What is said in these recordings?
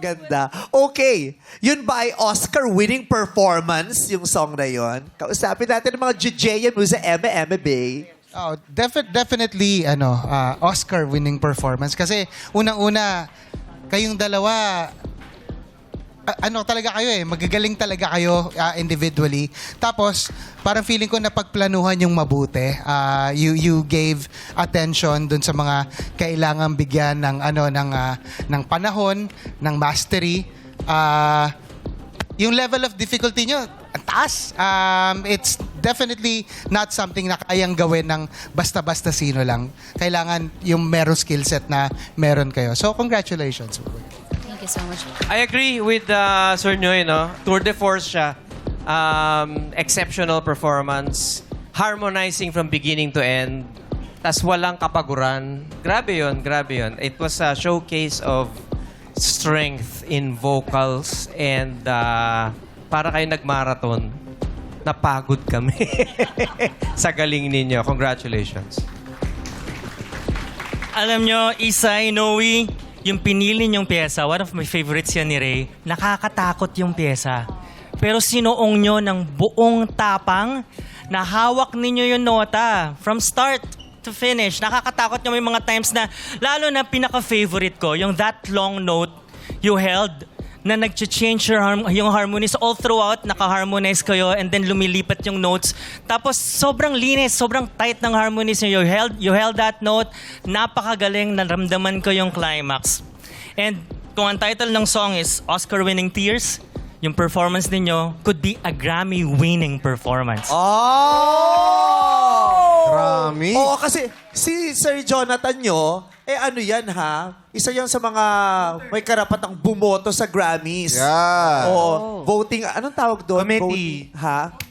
Napakaganda. Okay. Yun ba ay Oscar-winning performance, yung song na yun? Kausapin natin ng mga Jujeya mo sa Eme Bay. Oh, definitely Oscar-winning performance kasi unang-una kayong dalawa talaga kayo magagaling talaga kayo individually. Tapos parang feeling ko napagplanuhan yung mabuti. You gave attention dun sa mga kailangang bigyan ng ng panahon, ng mastery. Yung level of difficulty nyo, ang taas. It's definitely not something na kayang gawin ng basta-basta sino lang. Kailangan yung meron skill set na meron kayo. So, congratulations. Thank you so much. I agree with Sir Noy, no? Tour de force siya. Exceptional performance. Harmonizing from beginning to end. Tas walang kapaguran. Grabe yun, grabe yun. It was a showcase of strength in vocals and para kayo nag-marathon, napagod kami sa galing ninyo. Congratulations. Alam nyo, Isay, Noe, yung pinili niyong pyesa, one of my favorites yan ni Ray, nakakatakot yung pyesa. Pero sinuong nyo ng buong tapang na hawak ninyo yung nota from start to finish. Nakakatakot nyo may mga times na, lalo na pinaka-favorite ko, yung that long note you held, na nag-change yung harmonies all throughout, naka-harmonize kayo, and then lumilipat yung notes. Tapos sobrang linis, sobrang tight ng harmonies nyo. You held that note, napakagaling, naramdaman ko yung climax. And kung ang title ng song is Oscar-winning Tears, yung performance ninyo could be a Grammy-winning performance. Grammy? Oo, kasi si Sir Jonathan nyo, ano yan ha? Isa yan sa mga may karapatang bumoto sa Grammys. Yeah. Oo. Voting, anong tawag doon? Committee.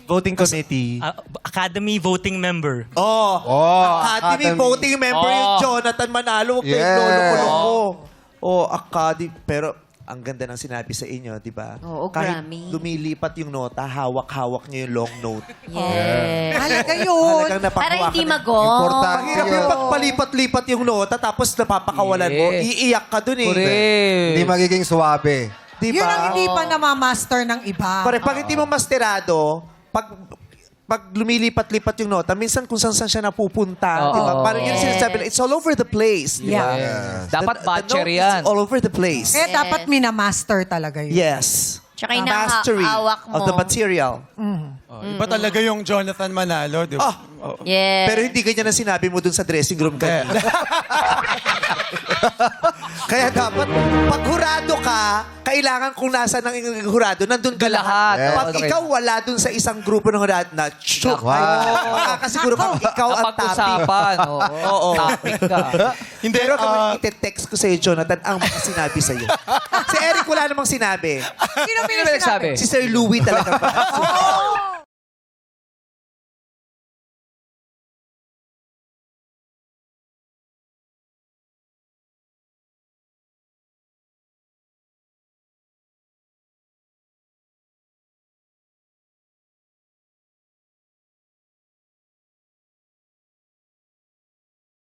Voting Committee. Academy voting member. Academy voting member yung Jonathan Manalo. Huwag kayong lolo-lolo. Academy. Pero ang ganda ng sinabi sa inyo, di ba? Oo, Kahit Grammy. lumilipat yung nota, hawak-hawak niyo yung long note. Yes. Mahalaga yun. Talagang Para napakuha hindi ka ng- mag-gong. Importante. Mahirap yung pagpalipat-lipat yung nota tapos napapakawalan mo. Iiyak ka dun Hindi magiging suwabe. Di Yun ang ba? hindi pa namamaster ng iba. Pag hindi mo masterado, pag lumilipat-lipat yung nota, minsan kung saan siya napupunta. Di ba? Parang yun sinasabi, it's all over the place. Di ba? Yeah. Dapat The batcher note yan. is all over the place. Kaya dapat minamaster talaga yun. Yes. Tsaka yung Mastery nakahawak mo. of the material. Iba talaga yung Jonathan Manalo, di ba? Yes. Pero hindi ganyan ang sinabi mo dun sa dressing room kanina. Kaya dapat, pag hurado ka, kailangan kung nasa ng hurado, nandun ka lahat. Lahat. Pag Okay. ikaw wala dun sa isang grupo ng hurado na, chuk! Makakasiguro ka, ikaw ang topic. Pag-usapan. Oo. Topic ka. Hindi, Pero kapag ite-text ko sa'yo, Jonathan, ang mga sinabi sa'yo. Si Eric wala namang sinabi. Sino Sino ba nagsabi? Si Sir Louie talaga pa.